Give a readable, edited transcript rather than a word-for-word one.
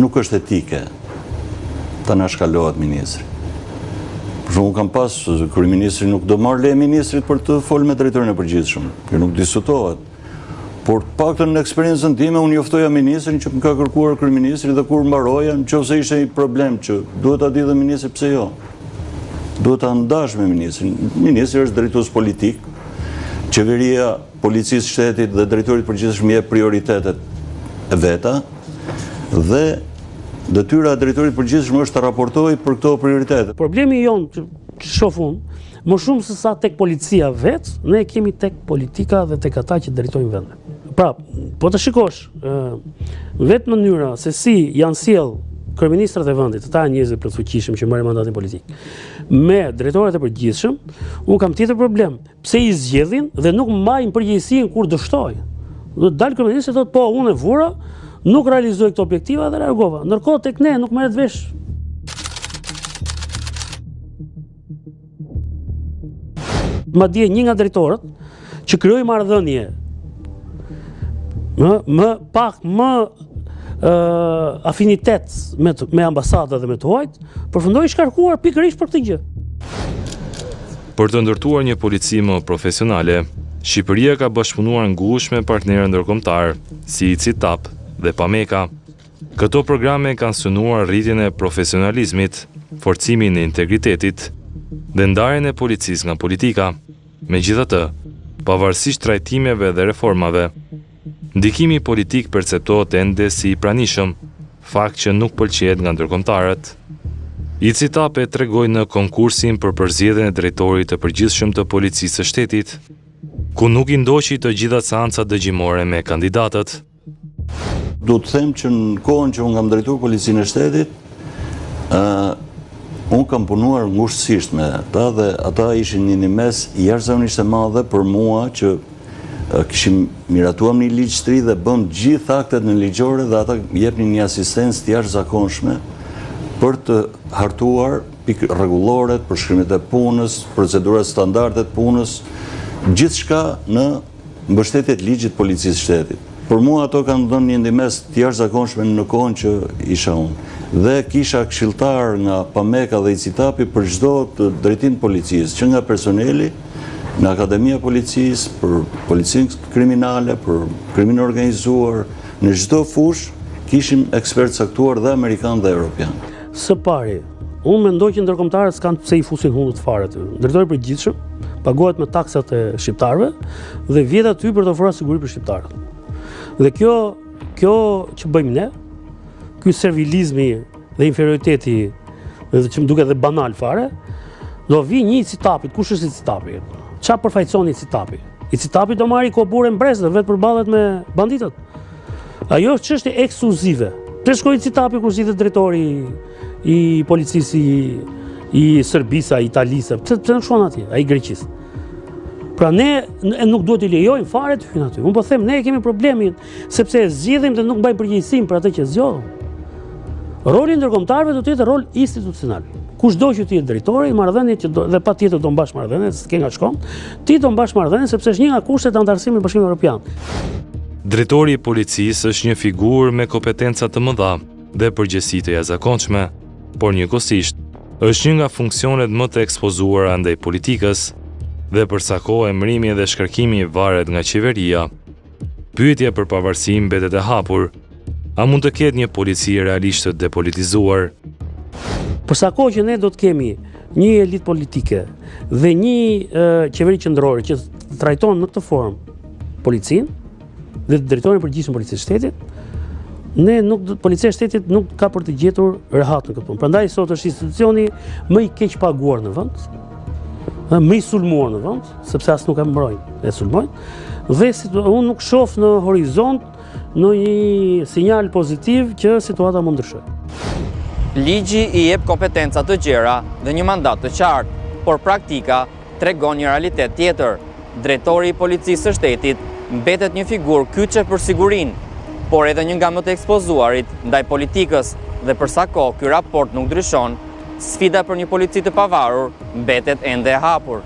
Nuk është etike ta na shkalohet ministri. Për shumë kam pas, kryeministri nuk do marrë leje ministrit për të folë me drejtorin e përgjithshëm. Kjo nuk diskutohet. Por paktën në eksperiencën time, unë njoftoja ministrin që më ka kërkuar kryeministri dhe kur mbaroja, nëse ishte një problem që duhet ta di dhe ministri pse jo. Duhet ta ndash me ministrin. Ministri është drejtues politik. Qeveria, policisë shtetit dhe drejtorit përgjithshëm jep prioritetet e veta dhe detyra e drejtorit përgjithshëm është të raportojë për këto prioritete. Problemi jonë që shoh unë, më shumë se sa tek policia vetë, ne kemi tek politika dhe tek ata që drejtojnë vende. Pra, po të shikosh, vetë mënyra se si janë sjell kryeministrat e vendit, ata njerëz të plotfuqishëm që marrin mandatin politik, me drejtorët e përgjithshëm, unë kam tjetër problem. Pse i zgjedhin dhe nuk mbajnë përgjegjësinë kur dështojnë. Do të dalë kryeministri thotë po, unë e vura, nuk realizoj këto objektiva dhe reagova. Ndërkohë tek ne nuk merret vesh. Madje një nga drejtorët që krijoi marrëdhënie më afinitet me ambasadat dhe me të huajt, përfundoi shkarkuar pikërisht për këtë gjë. Për të ndërtuar një polici më profesionale, Shqipëria ka bashkëpunuar ngushtë me partnerë ndërkombëtar, si ICITAP dhe PAMEKA. Këto programe kanë synuar rritjen e profesionalizmit, forcimin e integritetit dhe ndarjen e policisë nga politika. Megjithatë, pavarësisht trajtimeve dhe reformave, ndikimi politik perceptohet ende si i pranishëm, fakt që nuk pëlqejet nga ndërkombëtarët. ICITAP e tregoi në konkursin për përzgjedhjen e drejtorit të përgjithshëm të policisë së shtetit, ku nuk i ndoqi të gjitha seancat dëgjimore me kandidatët. Du të them që në kohën që unë kam drejtuar policinë e shtetit, unë kam punuar ngushtësisht me ata dhe ata ishin një mes jashtëzakonisht e madhe për mua që kishim miratuar një ligj të ri dhe bëm gjithë aktet në ligjore dhe ata jepnin një asistencë të jashtëzakonshme për të hartuar pikë rregulloret, përshkrimet e punës, procedurat standarde të punës, gjithçka në mbështetje të ligjit policisë së shtetit. Për mua ato kanë dhënë një ndihmë të jashtëzakonshme në kohën që isha unë. Dhe kisha këshilltar nga PAMEKA dhe ICITAP-i për çdo drejtim të policisë, që nga personeli, në Akademia e Policisë, për policinë kriminale, për krimin organizuar, në çdo fushë kishim ekspertë caktuar dhe amerikan dhe europian. Së pari, unë mendoj që ndërkombëtarët s'kan pse i fusin hundët fare aty. Drejtori i përgjithshëm pagohet me taksat e shqiptarëve dhe vjet aty për të ofruar siguri për shqiptarët. Dhe kjo që bëjmë ne, ky servilizmi dhe inferioriteti, dhe që më duket dhe banal fare, do vi një ICITAP-it. Kush është ICITAP-i? Çfarë përfaqëson ICITAP-i? ICITAP-i do marrë koburën brez dhe vetë përballet me banditët. Ajo është çështje ekskluzive. Pse shkoi ICITAP-i kur zgjidhet drejtori i policisë i Serbisë, Italisë? Pse nuk shkon atje, ai Greqisë? Pra ne nuk duhet i lejojmë fare të hyjnë aty. Unë po them, ne kemi problemin sepse zgjidhim dhe nuk mbajmë përgjegjësinë për atë që zgjodhëm. Roli i ndërkombëtarëve do të jetë rol institucional. Kushdo që ti je drejtori i marrëdhënies dhe patjetër do mbash marrëdhënie, s'ke nga shkon, ti do mbash marrëdhënie sepse është një nga kushtet e antarësimit në Bashkimin Evropian. Drejtori i policisë është një figurë me kompetenca të mëdha dhe përgjegjësi të jashtëzakonshme, por njëkohësisht është një nga funksionet më të ekspozuara ndaj politikës dhe për sa kohë emërimi dhe shkarkimi varet nga qeveria. Pyetja për pavarësi mbetet e hapur. A mund të ketë një polici realisht të depolitizuar? Për sa kohë që ne do të kemi një elitë politike dhe një qeveri qendrore që trajton në këtë formë policinë dhe drejtorin e përgjithshëm policisë së shtetit, policia e shtetit nuk ka për të gjetur rehat në këtë punë. Prandaj sot është institucioni më i keq paguar në vend, më i sulmuar në vend, sepse as nuk e mbrojnë, e sulmojnë, dhe unë nuk shoh në horizont në një sinjal pozitiv që situata mund ndryshojë. Ligji i jep kompetenca të gjera dhe një mandat të qartë, por praktika tregon një realitet tjetër. Drejtori i policisë së shtetit mbetet një figurë kyçe për sigurinë, por edhe një nga më të ekspozuarit ndaj politikës, dhe për sa kohë ky raport nuk ndryshon, sfida për një polici të pavarur mbetet ende e hapur.